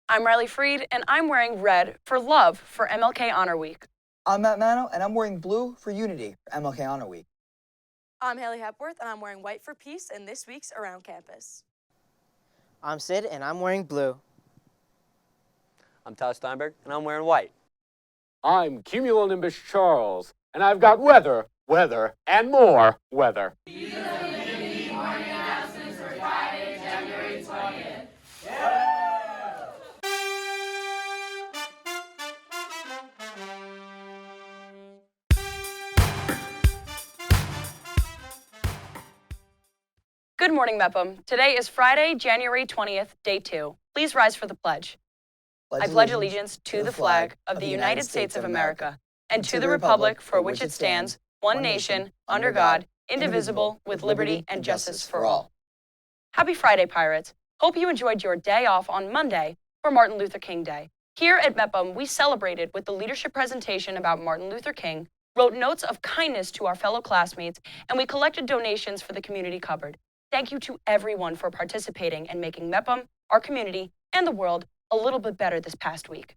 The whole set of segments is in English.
I'm Riley Freed, and I'm wearing red for love for MLK Honor Week. I'm Matt Manno, and I'm wearing blue for Unity for MLK Honor Week. I'm Haley Hepworth, and I'm wearing white for peace in this week's Around Campus. I'm Sid, and I'm wearing blue. I'm Tyler Steinberg, and I'm wearing white. I'm Cumulonimbus Charles, and I've got weather, and more weather. These are the BMB morning announcements for Friday, January 20th. Good morning, Mepham. Today is Friday, January 20th, day 2. Please rise for the pledge. I pledge allegiance to the flag of the United States of America and to the republic for which it stands, one nation, under God, indivisible, with liberty and justice for all. Happy Friday, Pirates. Hope you enjoyed your day off on Monday for Martin Luther King Day. Here at Mepham, we celebrated with the leadership presentation about Martin Luther King, wrote notes of kindness to our fellow classmates, and we collected donations for the community cupboard. Thank you to everyone for participating and making Mepham, our community, and the world a little bit better this past week.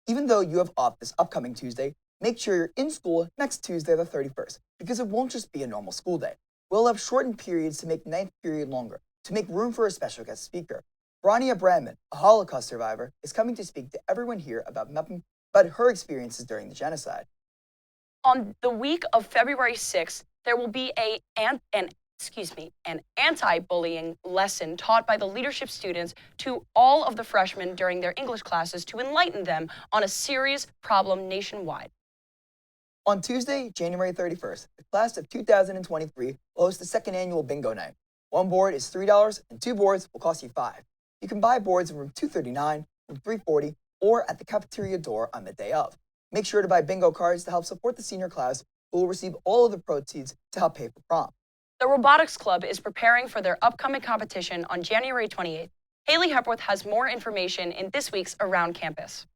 Even though you have off this upcoming Tuesday, make sure you're in school next Tuesday the 31st, because it won't just be a normal school day. We'll have shortened periods to make the ninth period longer, to make room for a special guest speaker. Brania Bradman, a Holocaust survivor, is coming to speak to everyone here about Mepham, about her experiences during the genocide. On the week of February 6th, there will be an anti-bullying lesson taught by the leadership students to all of the freshmen during their English classes to enlighten them on a serious problem nationwide. On Tuesday, January 31st, the class of 2023 will host the second annual bingo night. One board is $3 and 2 boards will cost you $5. You can buy boards in room 239, room 340, or at the cafeteria door on the day of. Make sure to buy bingo cards to help support the senior class, who will receive all of the proceeds to help pay for prom. The Robotics Club is preparing for their upcoming competition on January 28th. Haley Hepworth has more information in this week's Around Campus.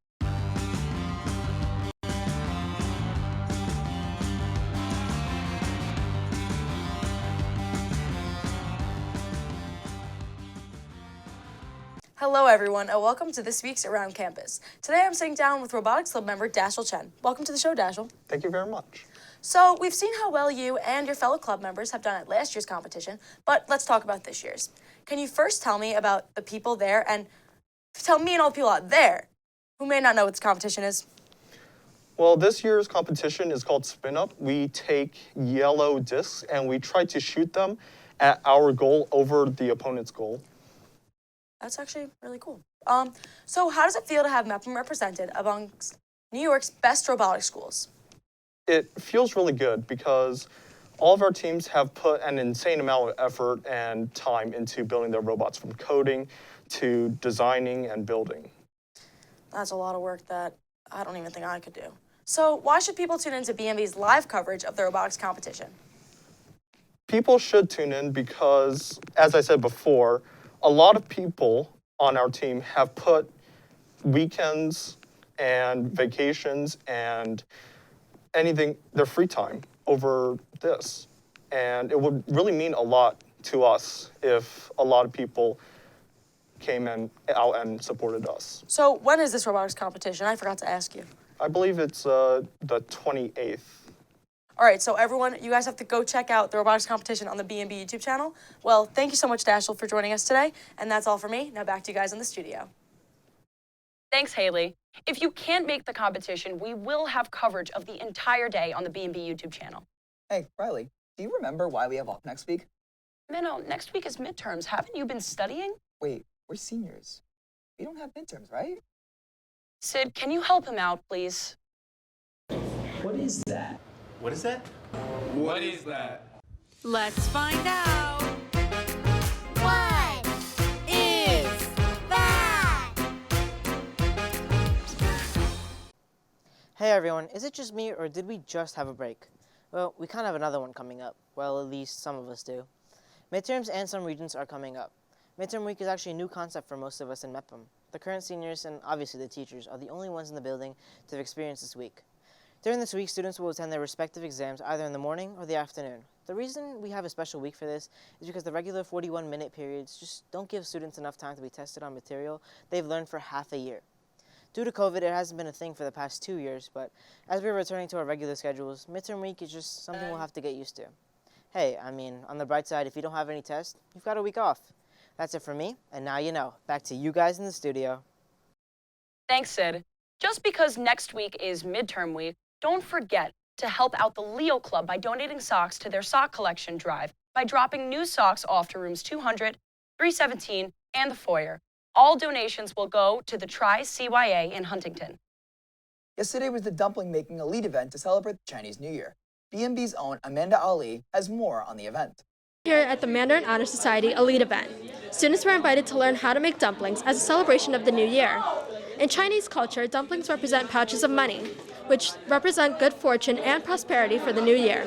Hello, everyone, and welcome to this week's Around Campus. Today, I'm sitting down with Robotics Club member Dashiell Chen. Welcome to the show, Dashiell. Thank you very much. So, we've seen how well you and your fellow club members have done at last year's competition, but let's talk about this year's. Can you first tell me about the people there and tell me and all the people out there who may not know what this competition is? Well, this year's competition is called Spin Up. We take yellow discs and we try to shoot them at our goal over the opponent's goal. That's actually really cool. So how does it feel to have Mepham represented amongst New York's best robotics schools? It feels really good because all of our teams have put an insane amount of effort and time into building their robots, from coding to designing and building. That's a lot of work that I don't even think I could do. So why should people tune into BMB's live coverage of the robotics competition? People should tune in because, as I said before, a lot of people on our team have put weekends and vacations and anything, their free time, over this. And it would really mean a lot to us if a lot of people came out and supported us. So when is this robotics competition? I forgot to ask you. I believe it's the 28th. All right, so everyone, you guys have to go check out the robotics competition on the BMB YouTube channel. Well, thank you so much, Dashiell, for joining us today. And that's all for me. Now back to you guys in the studio. Thanks, Haley. If you can't make the competition, we will have coverage of the entire day on the BMB YouTube channel. Hey, Riley, do you remember why we have off next week? Manno, next week is midterms. Haven't you been studying? Wait, we're seniors. We don't have midterms, right? Sid, can you help him out, please? What is that? What is that? What is that? Let's find out. What is that? Hey everyone, is it just me or did we just have a break? Well, we kind of have another one coming up. Well, at least some of us do. Midterms and some regions are coming up. Midterm week is actually a new concept for most of us in Mepham. The current seniors and obviously the teachers are the only ones in the building to have experienced this week. During this week, students will attend their respective exams either in the morning or the afternoon. The reason we have a special week for this is because the regular 41-minute periods just don't give students enough time to be tested on material they've learned for half a year. Due to COVID, it hasn't been a thing for the past 2 years, but as we're returning to our regular schedules, midterm week is just something we'll have to get used to. Hey, I mean, on the bright side, if you don't have any tests, you've got a week off. That's it for me, and now you know. Back to you guys in the studio. Thanks, Sid. Just because next week is midterm week, don't forget to help out the Leo Club by donating socks to their sock collection drive by dropping new socks off to rooms 200, 317, and the foyer. All donations will go to the Tri-CYA in Huntington. Yesterday was the Dumpling Making Elite event to celebrate the Chinese New Year. BMB's own Amanda Ali has more on the event. Here at the Mandarin Honor Society Elite event, students were invited to learn how to make dumplings as a celebration of the new year. In Chinese culture, dumplings represent pouches of money, which represent good fortune and prosperity for the new year.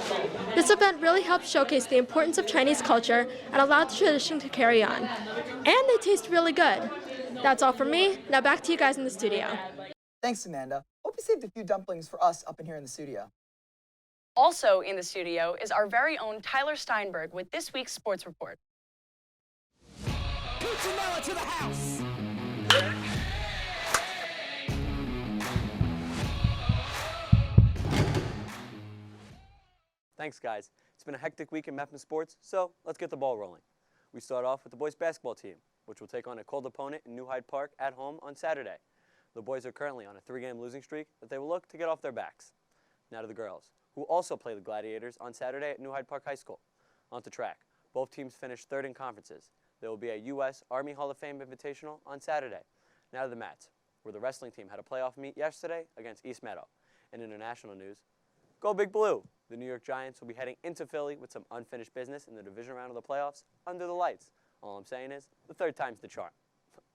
This event really helped showcase the importance of Chinese culture and allowed the tradition to carry on. And they taste really good. That's all from me. Now back to you guys in the studio. Thanks, Amanda. Hope you saved a few dumplings for us up in here in the studio. Also in the studio is our very own Tyler Steinberg with this week's sports report. Cuccinella to the house. Thanks, guys. It's been a hectic week in Mepham Sports, so let's get the ball rolling. We start off with the boys' basketball team, which will take on a cold opponent in New Hyde Park at home on Saturday. The boys are currently on a 3-game losing streak that they will look to get off their backs. Now to the girls, who also play the Gladiators on Saturday at New Hyde Park High School. On to track. Both teams finished third in conferences. There will be a U.S. Army Hall of Fame Invitational on Saturday. Now to the mats, where the wrestling team had a playoff meet yesterday against East Meadow. In international news, go Big Blue! The New York Giants will be heading into Philly with some unfinished business in the division round of the playoffs under the lights. All I'm saying is, the third time's the charm.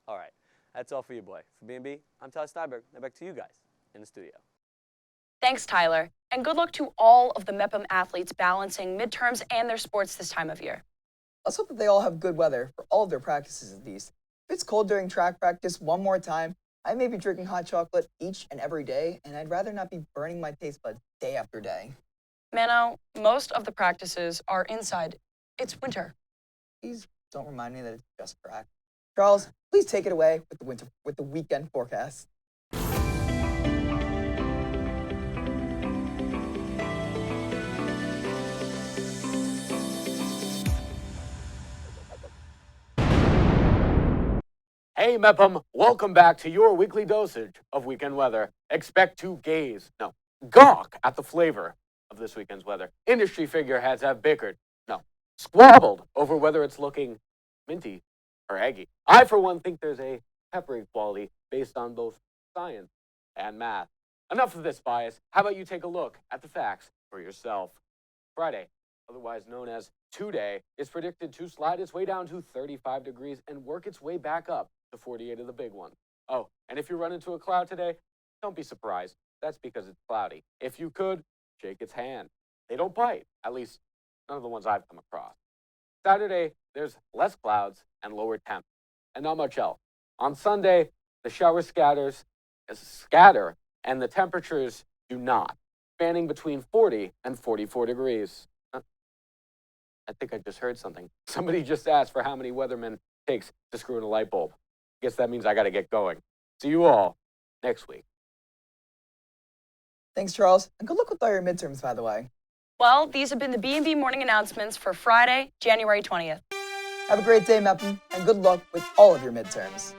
All right, that's all for you, boy. For BMB, I'm Tyler Steinberg. Now back to you guys in the studio. Thanks, Tyler, and good luck to all of the Mepham athletes balancing midterms and their sports this time of year. Let's hope that they all have good weather for all of their practices at least. If it's cold during track practice one more time, I may be drinking hot chocolate each and every day, and I'd rather not be burning my taste buds day after day. Manno, most of the practices are inside. It's winter. Please don't remind me that it's just track. Charles, please take it away with the weekend forecast. Hey, Mepham, welcome back to your weekly dosage of weekend weather. Expect to gawk at the flavor of this weekend's weather. Industry figureheads have bickered, squabbled over whether it's looking minty or eggy. I, for one, think there's a peppery quality based on both science and math. Enough of this bias. How about you take a look at the facts for yourself? Friday, otherwise known as Today, is predicted to slide its way down to 35 degrees and work its way back up to 48 of the big one. Oh, and if you run into a cloud today, don't be surprised. That's because it's cloudy. If you could, shake its hand. They don't bite, at least none of the ones I've come across. Saturday, there's less clouds and lower temps, and not much else. On Sunday, the showers scatter, and the temperatures do not, spanning between 40 and 44 degrees. I think I just heard something. Somebody just asked for how many weathermen it takes to screw in a light bulb. Guess that means I got to get going. See you all next week. Thanks, Charles, and good luck with all your midterms, by the way. Well, these have been the B&B morning announcements for Friday, January 20th. Have a great day, Mepham, and good luck with all of your midterms.